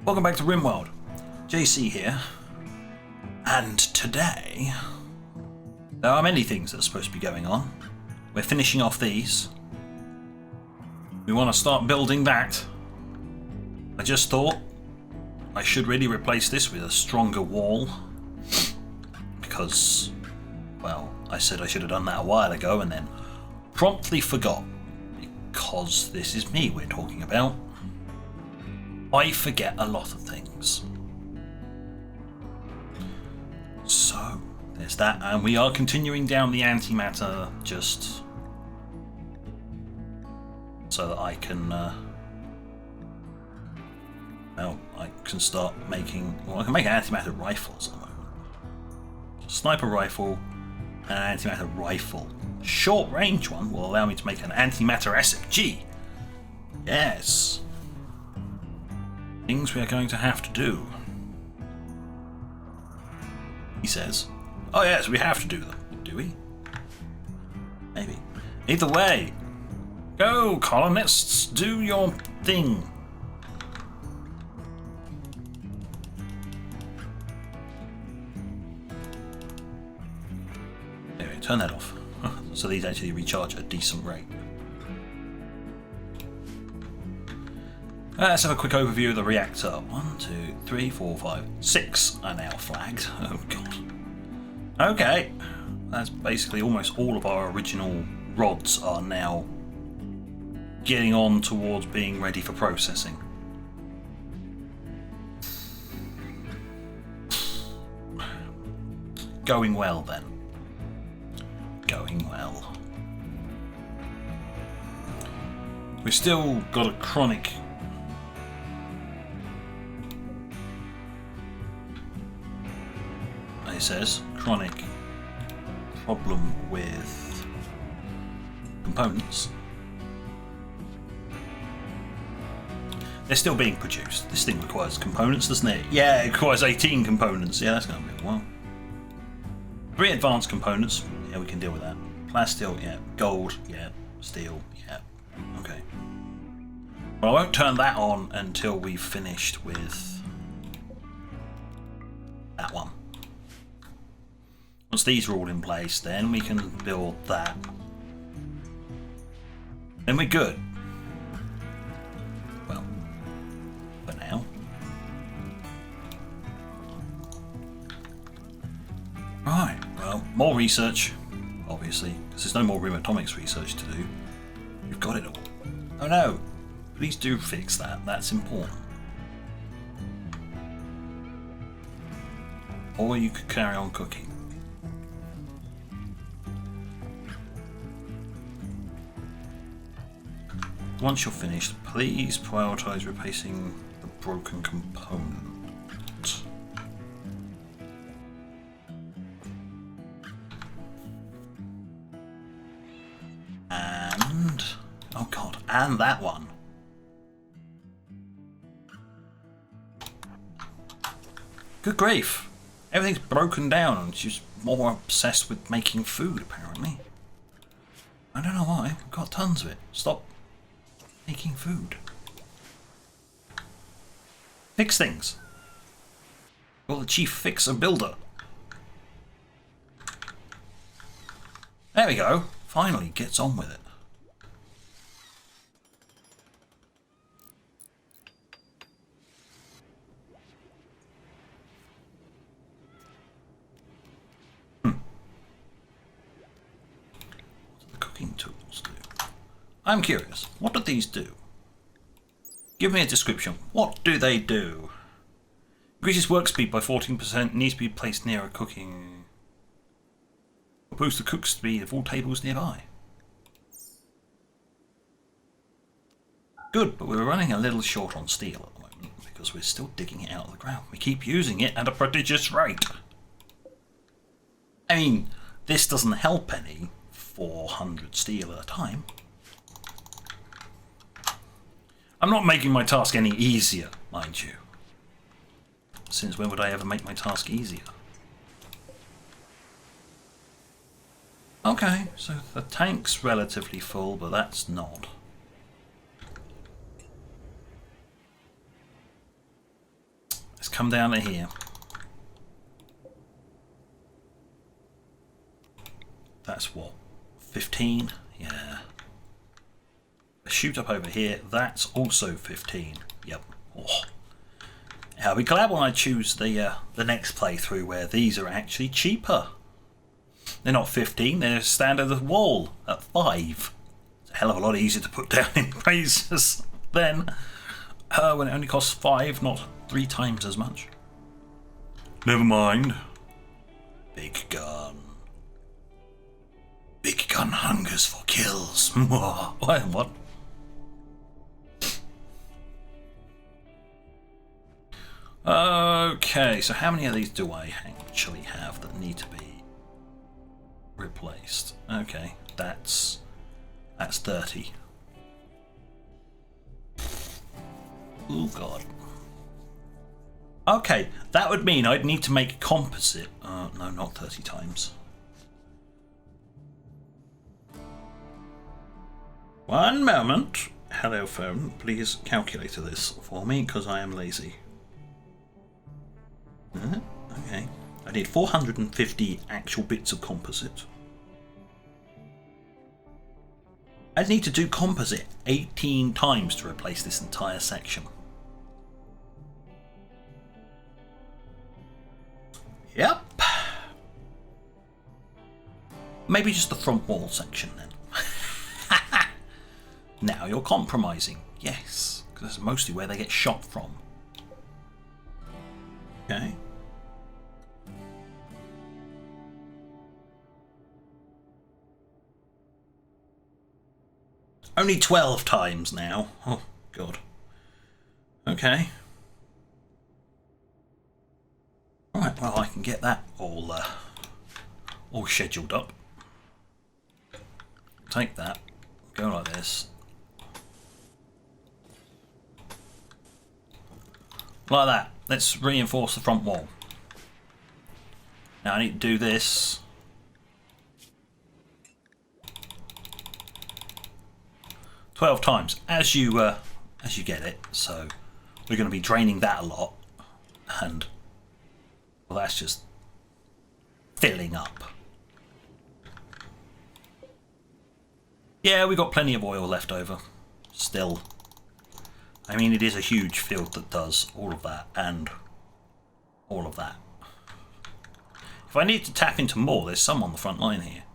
Welcome back to RimWorld. JC here, and today there are many things that are supposed to be going on. We're finishing off these. We want to start building that. I just thought I should really replace this with a stronger wall because, well, I said I should have done that a while ago and then promptly forgot, because this is me we're talking about. I forget a lot of things. So, there's that, and we are continuing down the antimatter just so that I can, well, I can start making, well, I can make antimatter rifles at the moment. Sniper rifle and an antimatter rifle. Short range one will allow me to make an antimatter SMG. Yes. Things we are going to have to do. He says. Oh yes, we have to do them. Do we? Maybe. Either way. Go, colonists. Do your thing. Anyway, turn that off. So these actually recharge at a decent rate. Let's have a quick overview of the reactor. 1, 2, 3, 4, 5, 6 are now flagged. Oh god. Okay. That's basically almost all of our original rods are now getting on towards being ready for processing. Going well then. Going well. We've still got a chronic it says chronic problem with components. They're still being produced. This thing requires components, doesn't it? Yeah, it requires 18 components. Yeah, that's going to be a while. 3 advanced components. Yeah, we can deal with that. Plasteel, yeah. Gold, yeah. Steel, yeah. Okay. Well, I won't turn that on until we've finished with that one. Once these are all in place, then we can build that. Then we're good. Well, for now. Right, well, more research, obviously, because there's no more Rim Atomics research to do. We've got it all. Oh no, please do fix that, that's important. Or you could carry on cooking. Once you're finished, please prioritize replacing the broken component. And, oh god, and that one. Good grief. Everything's broken down and she's more obsessed with making food, apparently. I don't know why. I've got tons of it. Stop making food. Fix things. You're the chief fixer builder. There we go. Finally gets on with it. What do the cooking tools do? I'm curious, what do these do? Give me a description. What do they do? Increases work speed by 14%, needs to be placed near a cooking. Boost the cook speed of all tables nearby. Good, but we're running a little short on steel at the moment because we're still digging it out of the ground. We keep using it at a prodigious rate. I mean, this doesn't help any. 400 steel at a time. I'm not making my task any easier, mind you. Since when would I ever make my task easier? Okay, so the tank's relatively full, but that's not. come down to here. That's what? 15? Yeah. Shoot up over here. That's also 15. Yep. Oh. I'll be glad when I choose the next playthrough where these are actually cheaper. They're not 15, they're standard wall at 5. It's a hell of a lot easier to put down in praises than when it only costs 5, not 3 times as much. Never mind. Big gun. Big gun hungers for kills. What? Okay, so how many of these do I actually have that need to be replaced? Okay, that's 30. Oh god. Okay, that would mean I'd need to make composite. No, not 30 times. One moment. Hello phone, please calculate this for me because I am lazy. Okay, I need 450 actual bits of composite. I need to do composite 18 times to replace this entire section. Yep. Maybe just the front wall section then. Now you're compromising. Yes, because that's mostly where they get shot from. Okay. Only 12 times now. Oh, God. Okay. Right, well, I can get that all scheduled up. Take that. Go like this. Like that. Let's reinforce the front wall. Now I need to do this. "12 times as you get it, so we're going to be draining that a lot, and well, that's just filling up. Yeah, we got plenty of oil left over still. I mean, it is a huge field that does all of that and all of that. If I need to tap into more, there's some on the front line here. I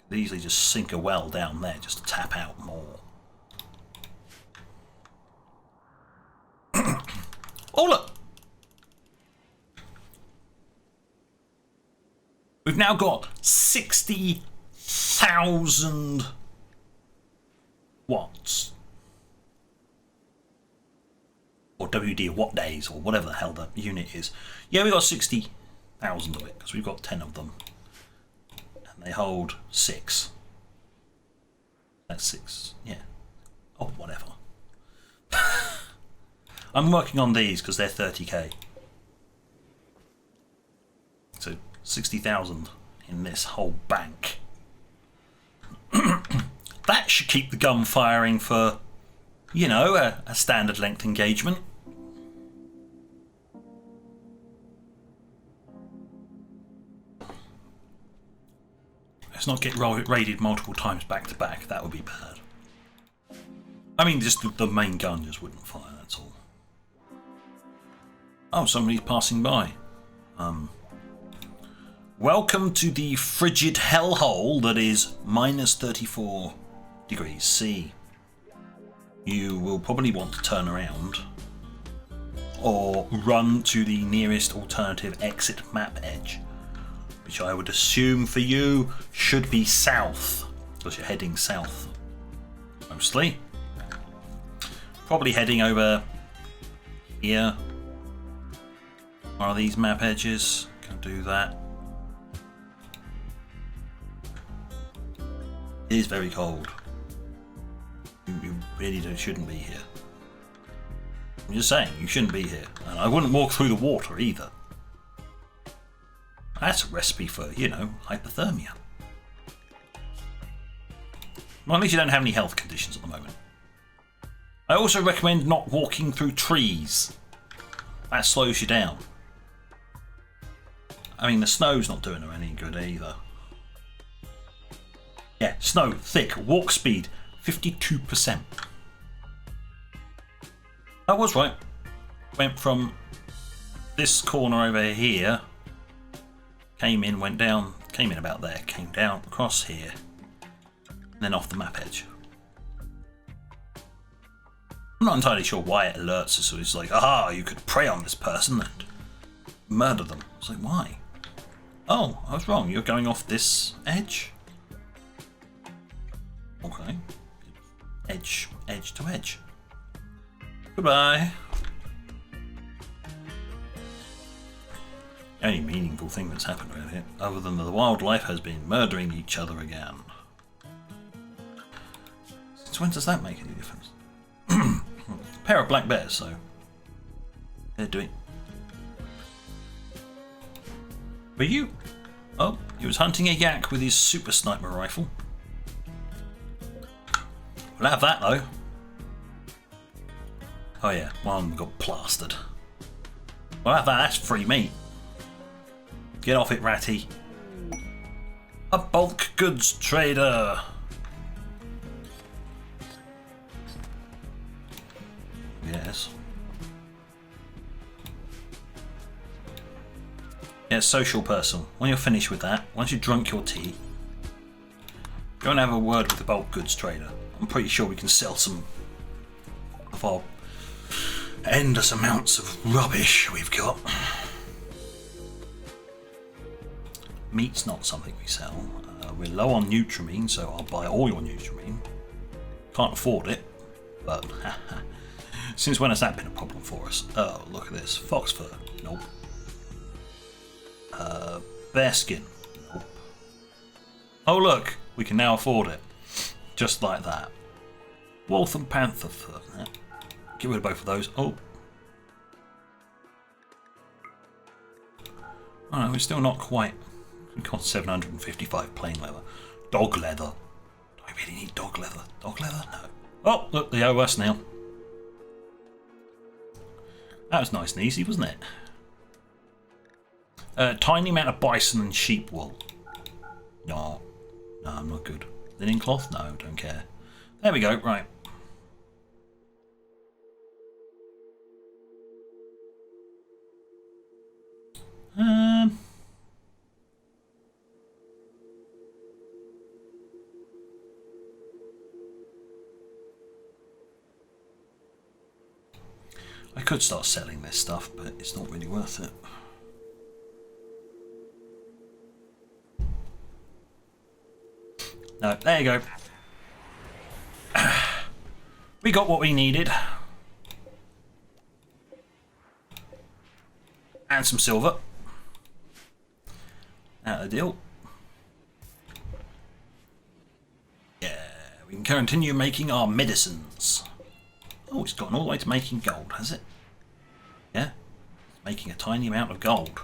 could easily just sink a well down there just to tap out more. Oh, look! We've now got 60,000 watts. Or WD, watt days, or whatever the hell the unit is. Yeah, we got 60,000 of it, because we've got 10 of them. And they hold 6. That's 6, yeah. Oh, whatever. I'm working on these because they're 30k. So 60,000 in this whole bank. That should keep the gun firing for, you know, a standard length engagement. Let's not get raided multiple times back to back. That would be bad. I mean, just the main gun just wouldn't fire, that's all. Oh, somebody's passing by. Welcome to the frigid hellhole that is minus 34 degrees C. You will probably want to turn around or run to the nearest alternative exit map edge, which I would assume for you should be south, because you're heading south mostly. Probably heading over here. Are these map edges? Can do that. It is very cold. You really shouldn't be here. I'm just saying, you shouldn't be here. And I wouldn't walk through the water either. That's a recipe for, you know, hypothermia. Well, at least you don't have any health conditions at the moment. I also recommend not walking through trees. That slows you down. I mean, the snow's not doing her any good either. Yeah, snow, thick, walk speed, 52%. I was right. Went from this corner over here, came in, went down, came in about there, came down across here, and then off the map edge. I'm not entirely sure why it alerts us, so it's like, aha, you could prey on this person and murder them. It's like, why? Oh, I was wrong, you're going off this edge? Okay. Edge to edge. Goodbye. The only meaningful thing that's happened around here, other than the wildlife, has been murdering each other again. Since when does that make any difference? A pair of black bears, so they're doing. Were you? Oh, he was hunting a yak with his super sniper rifle. We'll have that though. Oh yeah, one got plastered. We'll have that, that's free meat. Get off it, Ratty. A bulk goods trader. Yes. Yeah, social person. When you're finished with that, once you've drunk your tea, go and have a word with the bulk goods trader. I'm pretty sure we can sell some of our endless amounts of rubbish we've got. Meat's not something we sell. We're low on Nutrimine, so I'll buy all your Nutrimine. Can't afford it, but since when has that been a problem for us? Oh, look at this. Fox fur. Nope. Bearskin. Nope. Oh look, we can now afford it. Just like that. Wolf and panther fur. Get rid of both of those. Oh. Alright, we're still not quite. We got 755 plain leather. Dog leather. Do I really need dog leather? Dog leather? No. Oh, look, the OS now. That was nice and easy, wasn't it? Tiny amount of bison and sheep wool. No, I'm not good. Linen cloth? No, don't care. There we go, right. I could start selling this stuff, but it's not really worth it. No, there you go. We got what we needed. And some silver. Out of the deal. Yeah, we can continue making our medicines. Oh, it's gotten all the way to making gold, has it? Yeah, it's making a tiny amount of gold.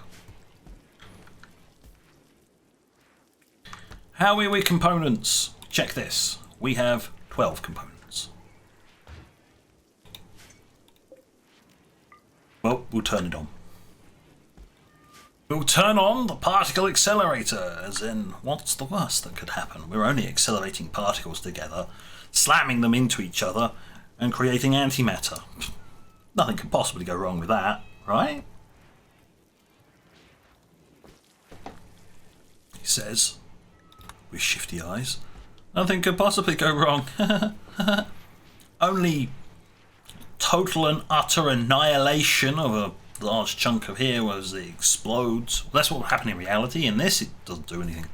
How are we with components? Check this. We have 12 components. Well, we'll turn it on. We'll turn on the particle accelerator, as in, what's the worst that could happen? We're only accelerating particles together, slamming them into each other, and creating antimatter. Nothing could possibly go wrong with that, right? He says, with shifty eyes. Nothing could possibly go wrong. Only total and utter annihilation of a large chunk of here as it explodes. Well, that's what will happen in reality. In this, it doesn't do anything.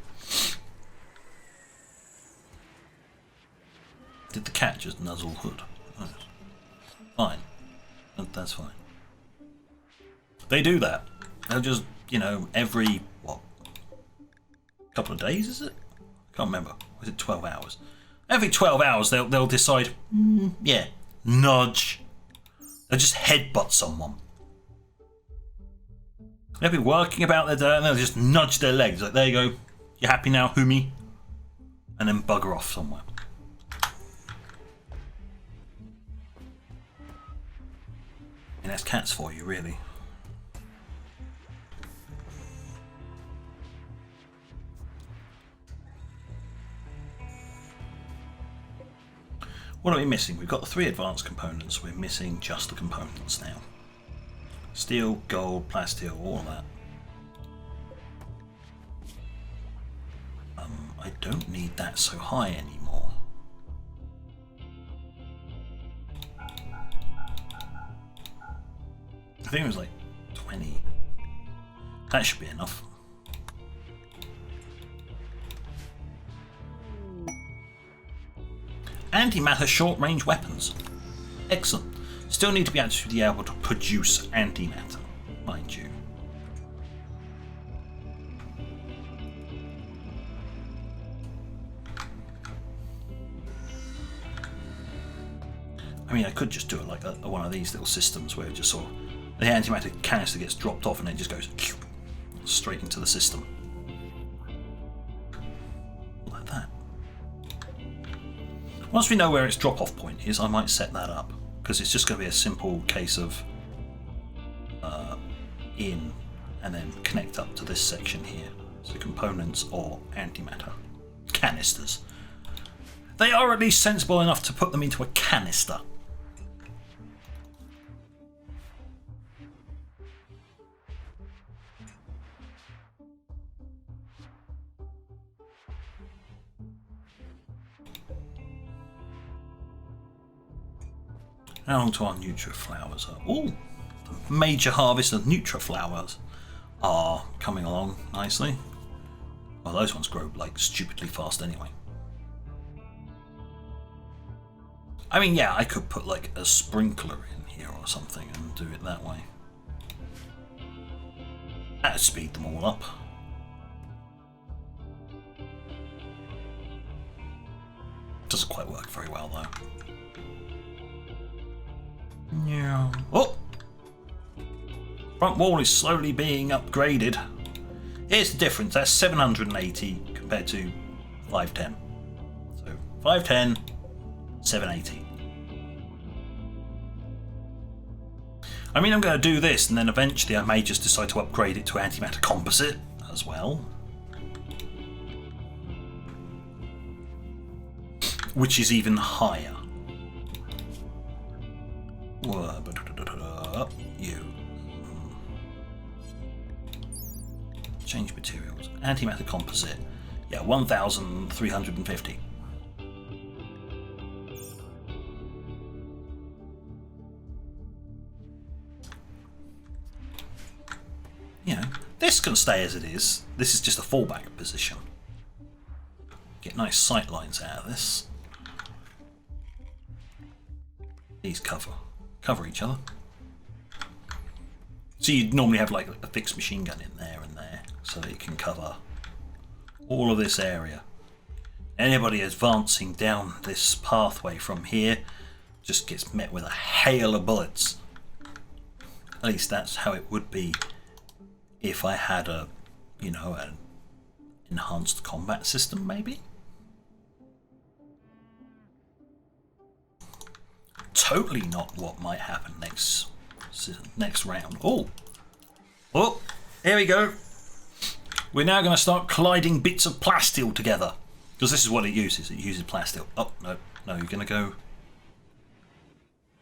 Did the cat just nuzzle Hood? Oh, fine. That's fine. They do that. They'll just, you know, every, what, couple of days, is it? I can't remember. Was it 12 hours? Every 12 hours, they'll decide, yeah, nudge. They'll just headbutt someone. They'll be working about their day and they'll just nudge their legs. Like, there you go. You happy now, Humi? And then bugger off somewhere. And that's cats for you, really. What are we missing? We've got the 3 advanced components. We're missing just the components now. Steel, gold, plasteel, all of that. I don't need that so high anymore. I think it was like 20. That should be enough. Antimatter short-range weapons. Excellent. Still need to be able to produce antimatter, mind you. I mean, I could just do it like one of these little systems where it just sort of, the antimatter canister gets dropped off and it just goes straight into the system. Like that. Once we know where its drop-off point is, I might set that up, because it's just going to be a simple case of in and then connect up to this section here. So components or antimatter canisters. They are at least sensible enough to put them into a canister. Now on to our Nutriflowers. Oh, the major harvest of Nutriflowers are coming along nicely. Well, those ones grow like stupidly fast anyway. I mean, yeah, I could put like a sprinkler in here or something and do it that way. That'd speed them all up. Doesn't quite work very well though. Yeah. Oh! Front wall is slowly being upgraded. Here's the difference. That's 780 compared to 510. So 510, 780. I mean, I'm going to do this and then eventually I may just decide to upgrade it to antimatter composite as well. Which is even higher. You. Change materials. Antimatter composite. Yeah, 1,350. You know, this can stay as it is. This is just a fallback position. Get nice sight lines out of this. These cover each other. So you'd normally have like a fixed machine gun in there and there, so that it can cover all of this area. Anybody advancing down this pathway from here just gets met with a hail of bullets. At least that's how it would be if I had a, you know, an enhanced combat system maybe. Totally not what might happen next round. Oh, here we go. We're now going to start colliding bits of plasteel together, because this is what it uses. It uses plasteel. Oh no, you're going to go.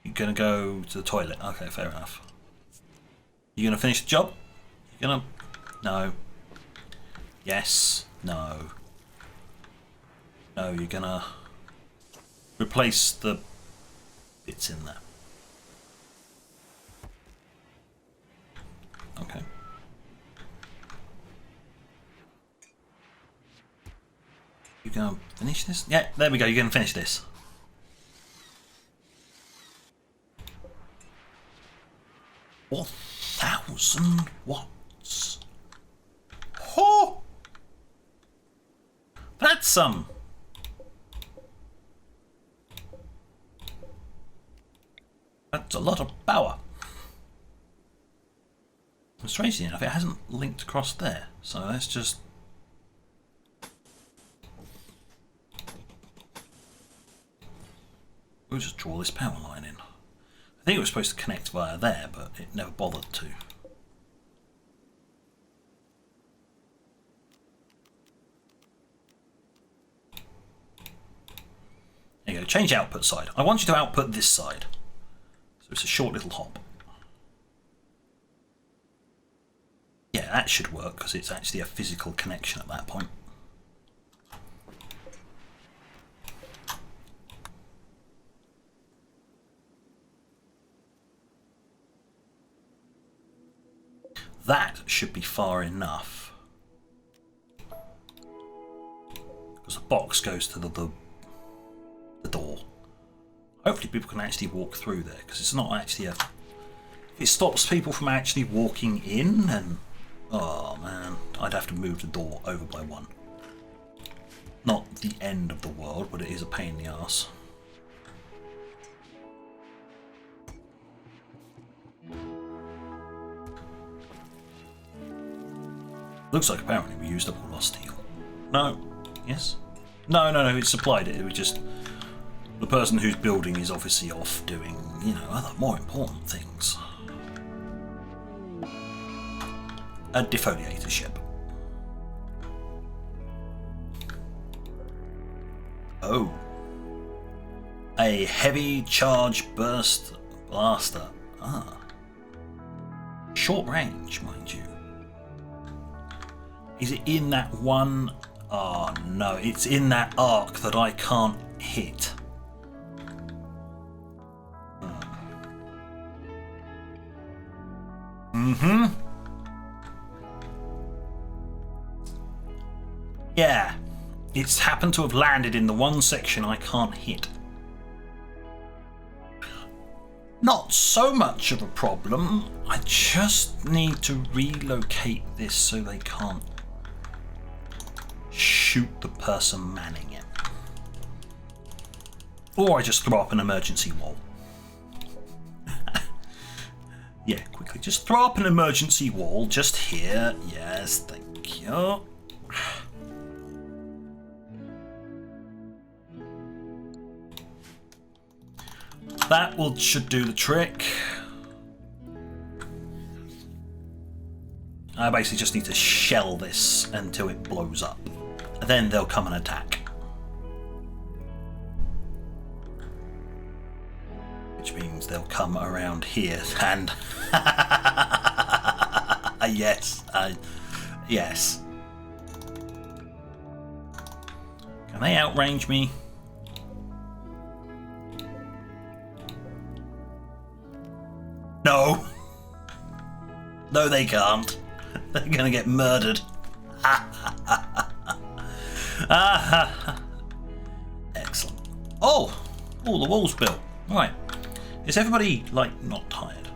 You're going to go to the toilet. Okay, fair enough. You going to finish the job? You're going to. No. Yes. No. No, you're going to replace the bits in there. Okay. You gonna finish this? Yeah, there we go. You're gonna finish this. What 1,000 watts? Oh, that's that's a lot of power. Strangely enough, it hasn't linked across there, so let's just. We'll just draw this power line in. I think it was supposed to connect via there, but it never bothered to. There you go, change output side. I want you to output this side. So it's a short little hop. Yeah, that should work because it's actually a physical connection at that point. That should be far enough. Because the box goes to the door. Hopefully people can actually walk through there, because it's not actually a... It stops people from actually walking in, and... Oh man, I'd have to move the door over by one. Not the end of the world, but it is a pain in the arse. Looks like apparently we used up all our steel. No. Yes? No, it supplied it. It was just... The person who's building is obviously off doing, you know, other more important things. A defoliator ship. Oh. A heavy charge burst blaster. Ah. Short range, mind you. Is it in that one? Oh no, it's in that arc that I can't hit. Yeah, it's happened to have landed in the one section I can't hit. Not so much of a problem. I just need to relocate this so they can't shoot the person manning it. Or I just throw up an emergency wall. Yeah, quickly. Just throw up an emergency wall just here. Yes, thank you. That should do the trick. I basically just need to shell this until it blows up. And then they'll come and attack. Which means they'll come around here and... yes. Yes. Can they outrange me? No. No, they can't. They're gonna get murdered. Excellent. Oh, the wall's built. Right. Is everybody, like, not tired?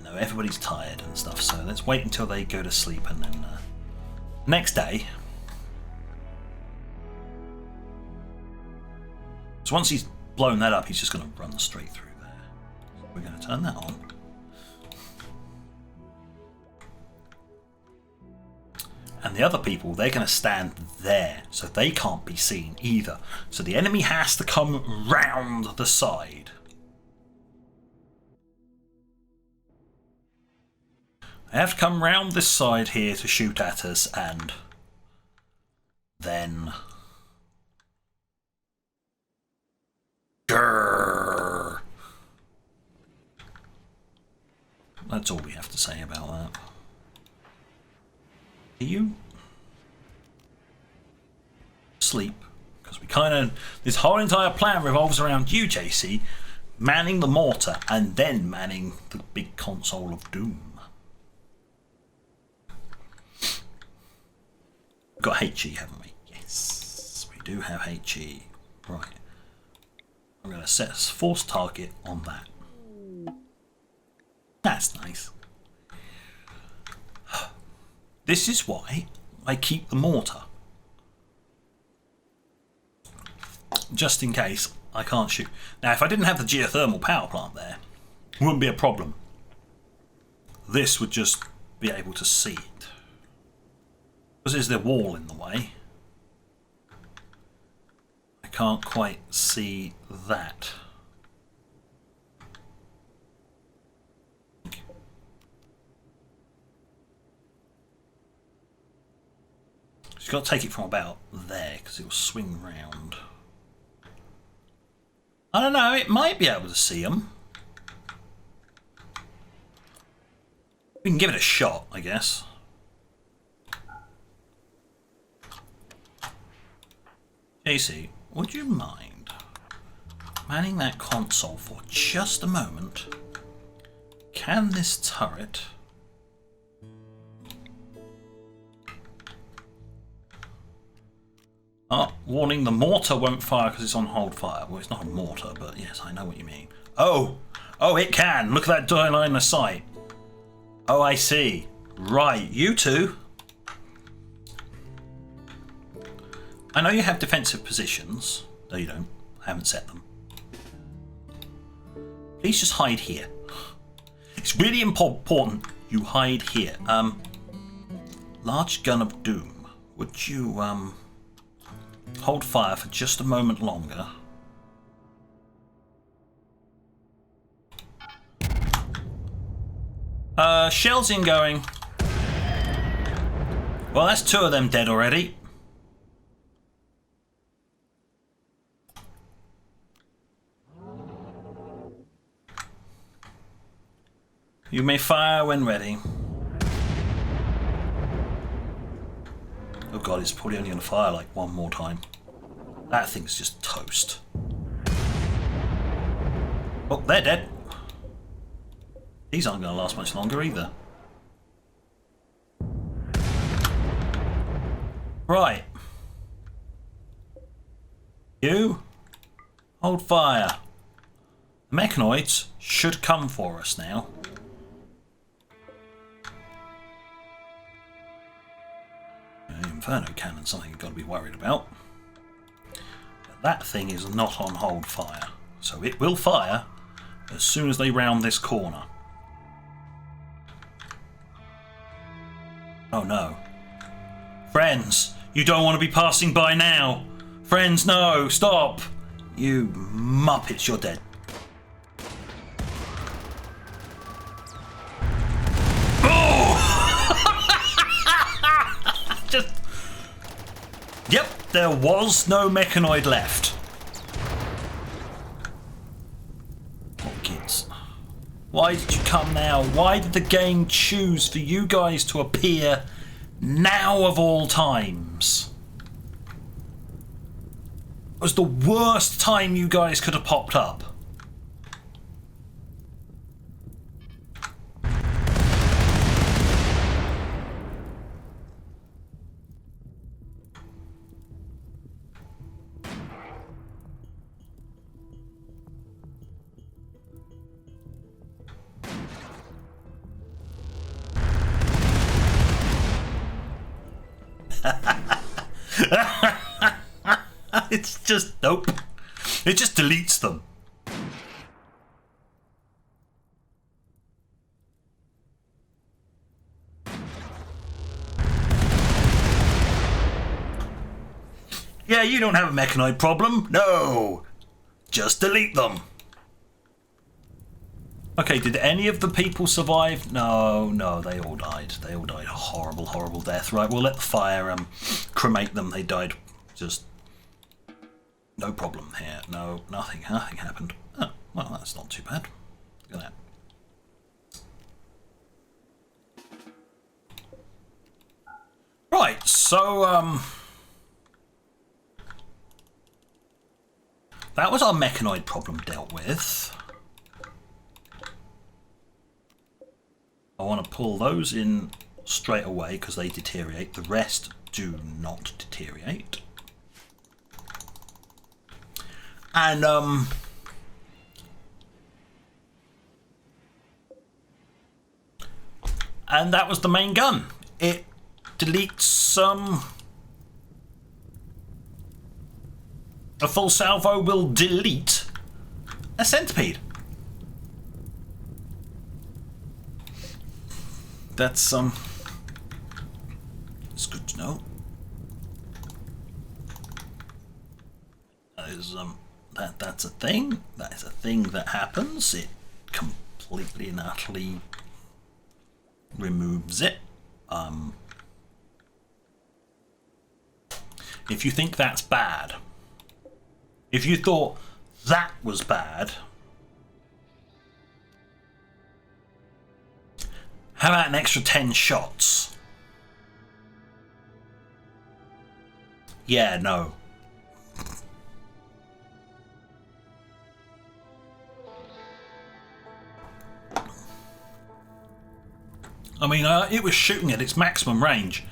No, everybody's tired and stuff, so let's wait until they go to sleep, and then next day. So once he's blown that up, he's just going to run straight through there. So we're going to turn that on. And the other people, they're going to stand there, so they can't be seen either. So the enemy has to come round the side. They have to come round this side here to shoot at us, and then... Grrr. That's all we have to say about that. Are you sleep? Because we kind of, this whole entire plan revolves around you, JC, manning the mortar and then manning the big console of doom. We've got HE, haven't we? Yes, we do have HE. Right. I'm going to set a force target on that. That's nice. This is why I keep the mortar. Just in case I can't shoot. Now, if I didn't have the geothermal power plant there, it wouldn't be a problem. This would just be able to see it. Because there's the wall in the way. I can't quite see that. She's got to take it from about there because it will swing round. I don't know, it might be able to see them. We can give it a shot, I guess. JC, would you mind manning that console for just a moment? Can this turret... Oh, warning, the mortar won't fire because it's on hold fire. Well, it's not a mortar, but yes, I know what you mean. Oh! Oh, it can! Look at that line of sight. Oh, I see. Right, you two. I know you have defensive positions. No, you don't. I haven't set them. Please just hide here. It's really important you hide here. Large gun of doom. Would you, hold fire for just a moment longer? Shells ingoing. Well, that's two of them dead already. You may fire when ready. Oh god, it's probably only going to fire like one more time. That thing's just toast. Oh, they're dead. These aren't going to last much longer either. Right. You hold fire. The mechanoids should come for us now. Inferno cannon, something you've got to be worried about. But that thing is not on hold fire, so it will fire as soon as they round this corner. Oh no. Friends, you don't want to be passing by now. Friends, no, stop. You muppets, you're dead. Yep, there was no mechanoid left. What kids? Why did you come now? Why did the game choose for you guys to appear now of all times? It was the worst time you guys could have popped up. It's just, nope. It just deletes them. Yeah, you don't have a mechanoid problem. No. Just delete them. Okay, did any of the people survive? No, no, they all died. They all died a horrible, horrible death. Right, we'll let the fire cremate them. They died just... No problem here. No, nothing happened. Oh, well, that's not too bad. Look at that. Right, so, that was our mechanoid problem dealt with. I want to pull those in straight away because they deteriorate. The rest do not deteriorate. And that was the main gun. It deletes a full salvo will delete a centipede. That's it's good to know. That is that's a thing. That is a thing that happens. It completely and utterly removes it. If you think that's bad, if you thought that was bad, how about an extra 10 shots? Yeah, no. I mean, it was shooting at its maximum range,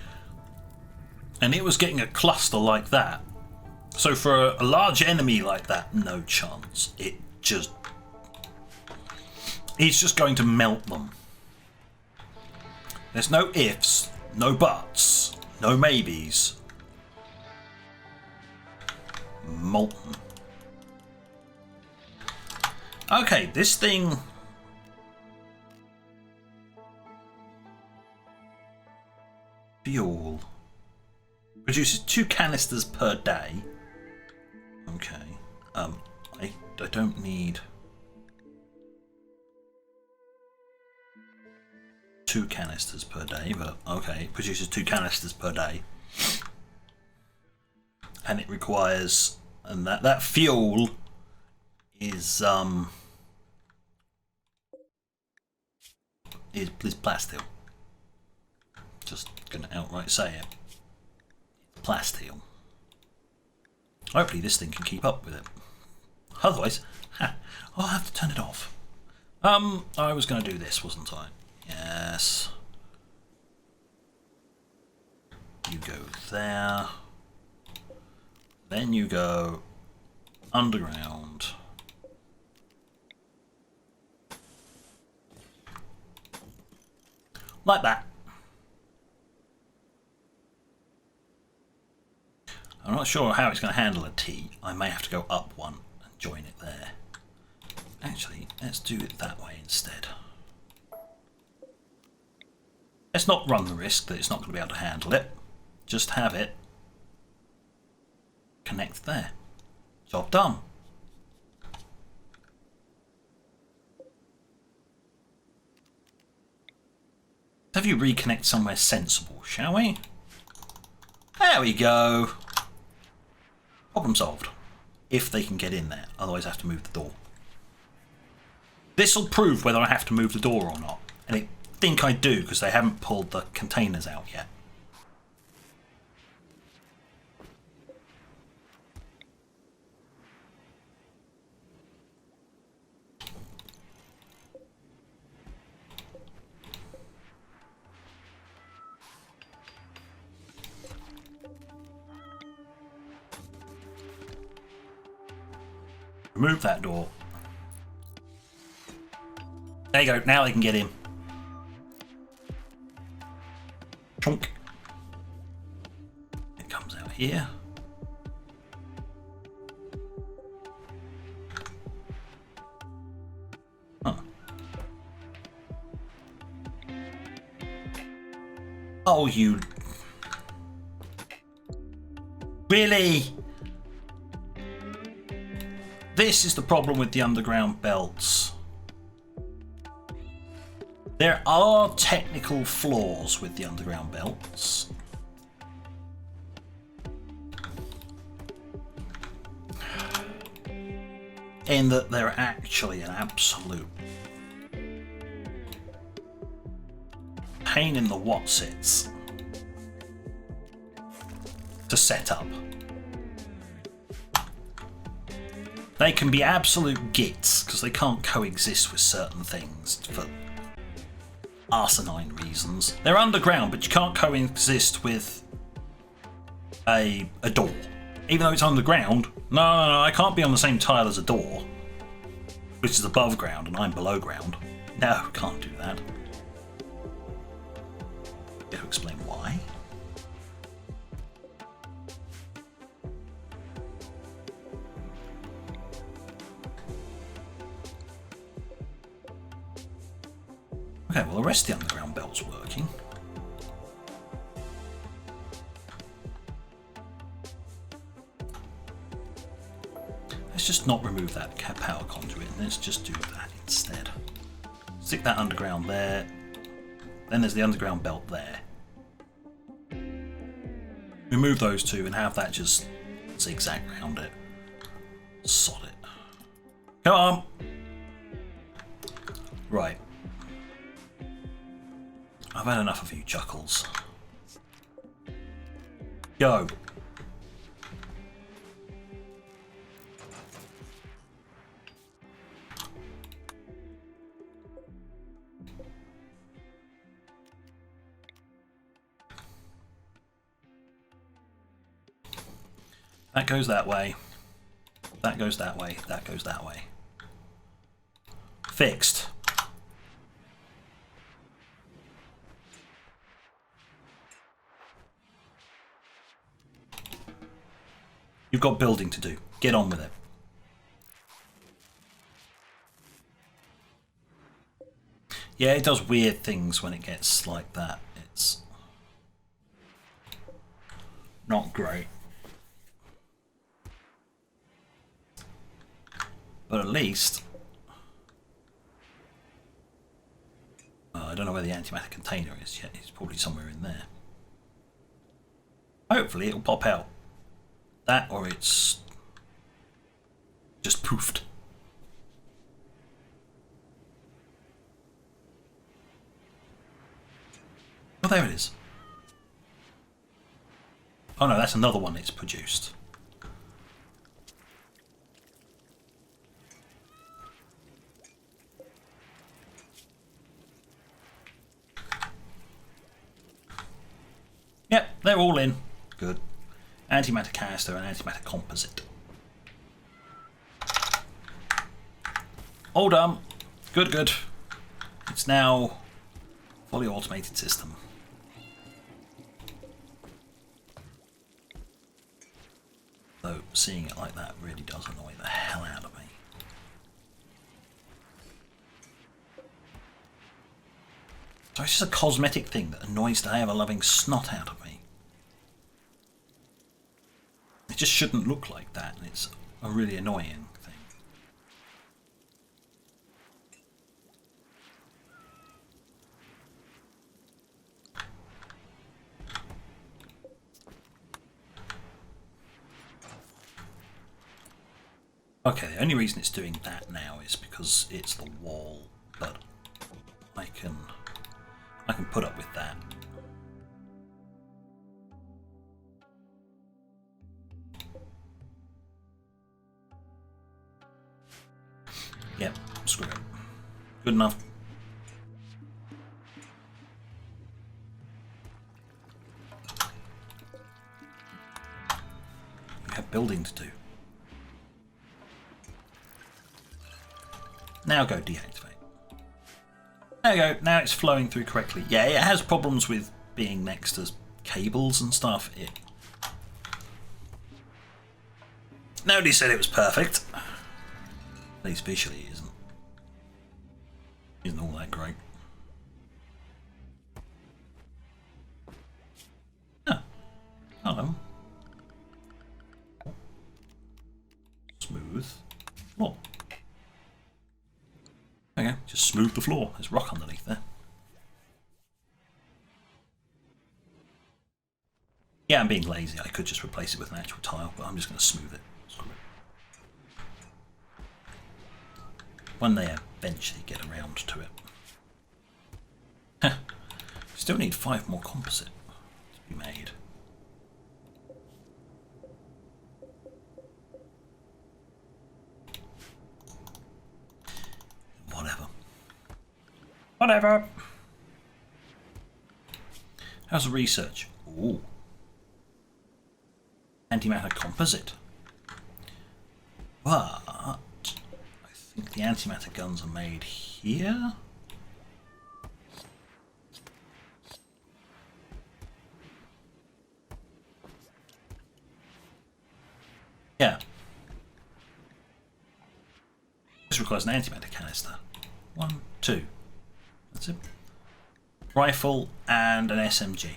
and it was getting a cluster like that. So for a large enemy like that, no chance. It's just going to melt them. There's no ifs, no buts, no maybes. Molten. Okay, this thing... Fuel. Produces 2 canisters per day. Okay. I don't need 2 canisters per day, but okay, it produces 2 canisters per day. And it requires, and that fuel is plasteel. Just gonna outright say it. It's plasteel. Hopefully this thing can keep up with it. Otherwise, I'll have to turn it off. I was gonna do this, wasn't I? Yes. You go there. Then you go underground. Like that. I'm not sure how it's going to handle a T. I may have to go up one and join it there. Actually, let's do it that way instead. Let's not run the risk that it's not going to be able to handle it. Just have it connect there. Job done. Have you reconnect somewhere sensible, shall we? There we go. Problem solved. If they can get in there. Otherwise I have to move the door. This will prove whether I have to move the door or not. And I think I do because they haven't pulled the containers out yet. Remove that door. There you go, now they can get in. Chunk. It comes out here. Huh. Oh, you... Really? This is the problem with the underground belts. There are technical flaws with the underground belts. In that they're actually an absolute pain in the whatsits to set up. They can be absolute gits because they can't coexist with certain things for asinine reasons. They're underground, but you can't coexist with a door. Even though it's underground, no, I can't be on the same tile as a door, which is above ground and I'm below ground. No, can't do that. Got to explain why. Okay, well the rest of the underground belt's working. Let's just not remove that power conduit and let's just do that instead. Stick that underground there. Then there's the underground belt there. Remove those two and have that just zigzag round it. Sod it. Come on! Right. I've had enough of you chuckles. Go! That goes that way. That goes that way. That goes that way. Fixed. You've got building to do. Get on with it. Yeah, it does weird things when it gets like that. It's not great. But at least... I don't know where the antimatter container is yet. It's probably somewhere in there. Hopefully it'll pop out. That or it's just poofed. Oh, there it is. Oh no, that's another one it's produced. Yep, they're all in. Good. Antimatter canister and antimatter composite. All done. Good, good. It's now a fully automated system. Though seeing it like that really does annoy the hell out of me. So it's just a cosmetic thing that annoys the ever-loving snot out of me. It just shouldn't look like that, and it's a really annoying thing. Okay, the only reason it's doing that now is because it's the wall, but I can put up with that. Yep, screw it. Good enough. You have building to do. Now go deactivate. There you go, now it's flowing through correctly. Yeah, it has problems with being next to cables and stuff. Nobody said it was perfect. At least visually it isn't all that great. Ah, hello. Smooth floor. Okay, just smooth the floor. There's rock underneath there. Yeah, I'm being lazy. I could just replace it with an actual tile, but I'm just going to smooth it. Screw it. When they eventually get around to it. Still need 5 more composite to be made. Whatever. How's the research? Ooh. Antimatter composite. But I think the antimatter guns are made here. Yeah. This requires an antimatter canister. 1, 2. That's it. Rifle and an SMG.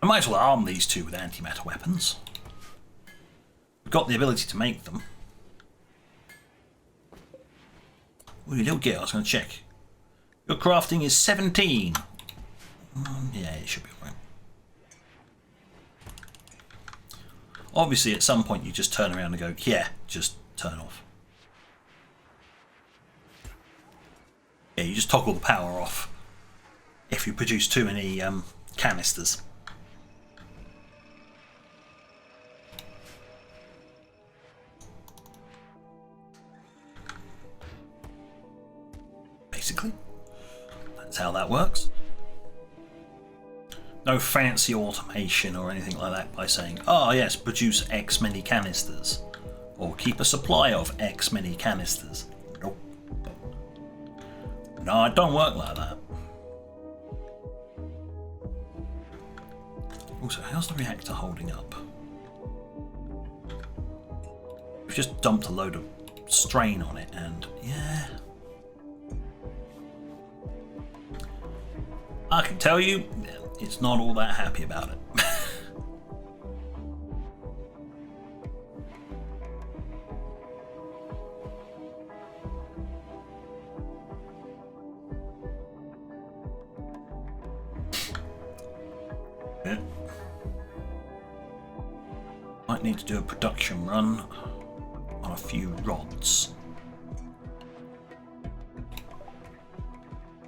I might as well arm these two with antimatter weapons. We've got the ability to make them. Ooh, you little git, I was going to check. Your crafting is 17. Yeah, it should be right. Obviously, at some point you just turn around and go, yeah, just turn off. Yeah, you just toggle the power off if you produce too many canisters. Basically, that's how that works. No fancy automation or anything like that by saying, oh yes, produce X many canisters, or keep a supply of X many canisters. Nope. No, it don't work like that. Also, how's the reactor holding up? We've just dumped a load of strain on it, and yeah. I can tell you, it's not all that happy about it. Yeah. Might need to do a production run on a few rods.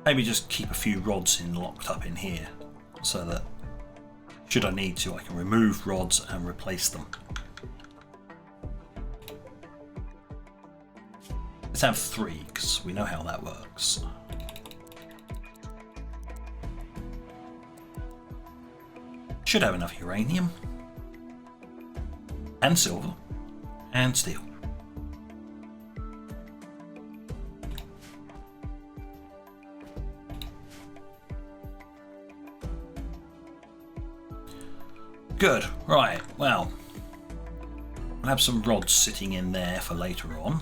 Maybe just keep a few rods locked up in here, so that should I need to, I can remove rods and replace them. Let's have 3, because we know how that works. Should have enough uranium, and silver, and steel. Good, right, well, I'll have some rods sitting in there for later on.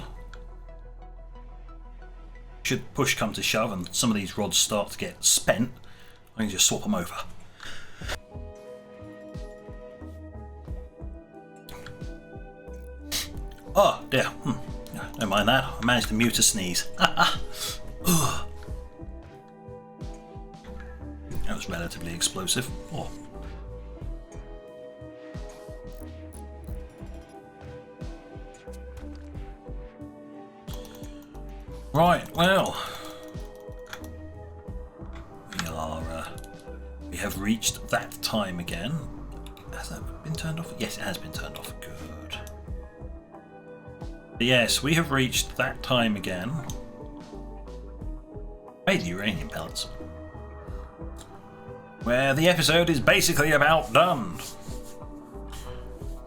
Should push come to shove and some of these rods start to get spent, I can just swap them over. Oh dear, don't mind that, I managed to mute a sneeze. That was relatively explosive. Oh. Right, well, we have reached that time again. Has that been turned off? Yes, it has been turned off. Good. But yes, we have reached that time again. Made the uranium pellets. Where the episode is basically about done.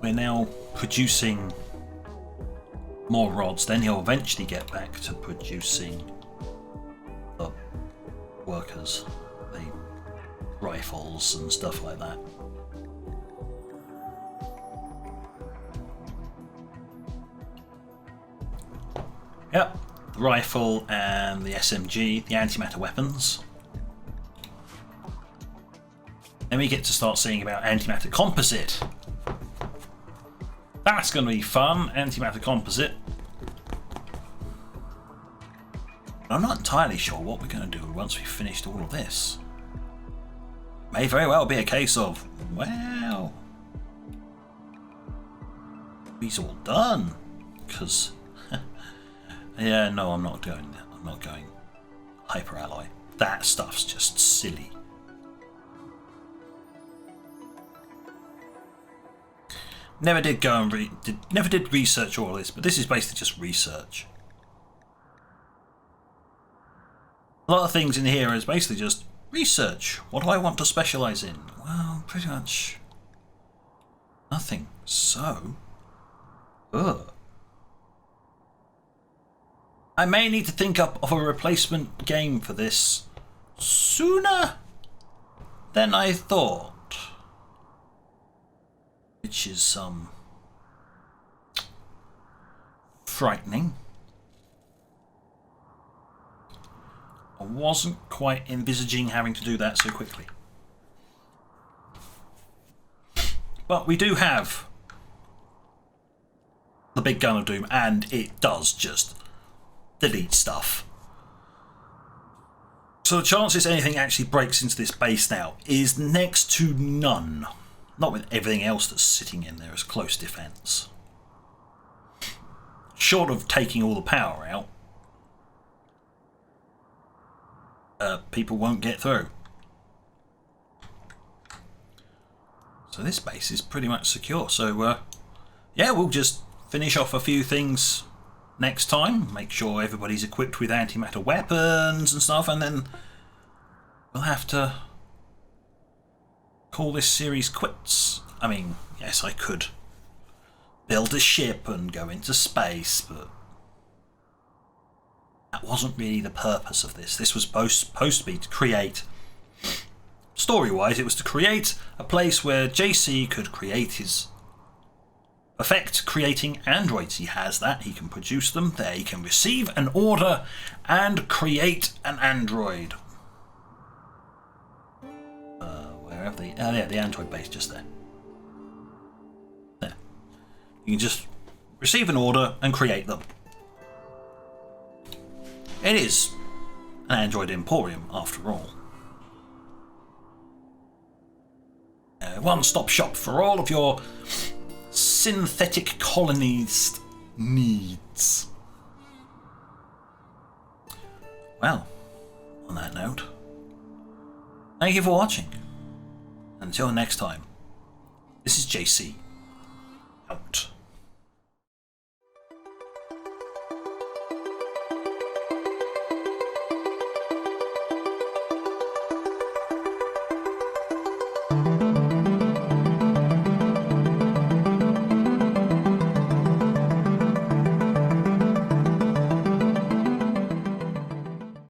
We're now producing more rods, then he'll eventually get back to producing the workers, the rifles and stuff like that. Yep, the rifle and the SMG, the antimatter weapons. Then we get to start seeing about antimatter composite. That's going to be fun, antimatter composite. I'm not entirely sure what we're going to do once we've finished all of this. May very well be a case of, well, he's all done. Because, yeah, no, I'm not going hyper alloy. That stuff's just silly. Never did go and never did research all this, but this is basically just research. A lot of things in here is basically just research. What do I want to specialise in? Well, pretty much nothing. So, I may need to think up of a replacement game for this sooner than I thought. Which is frightening. I wasn't quite envisaging having to do that so quickly. But we do have the big gun of doom, and it does just delete stuff. So the chances anything actually breaks into this base now is next to none. Not with everything else that's sitting in there as close defence. Short of taking all the power out, people won't get through. So this base is pretty much secure. So yeah, we'll just finish off a few things next time. Make sure everybody's equipped with antimatter weapons and stuff, and then we'll have to call this series quits. I mean, yes, I could build a ship and go into space, but that wasn't really the purpose of this. This was supposed to be to create, story-wise, it was to create a place where JC could create his effect creating androids. He has that, he can produce them there, he can receive an order and create an android. Where have they? Oh yeah, the android base just there. There. You can just receive an order and create them. It is an android emporium after all. A one-stop shop for all of your synthetic colonist needs. Well, on that note, thank you for watching. Until next time, this is JC, out.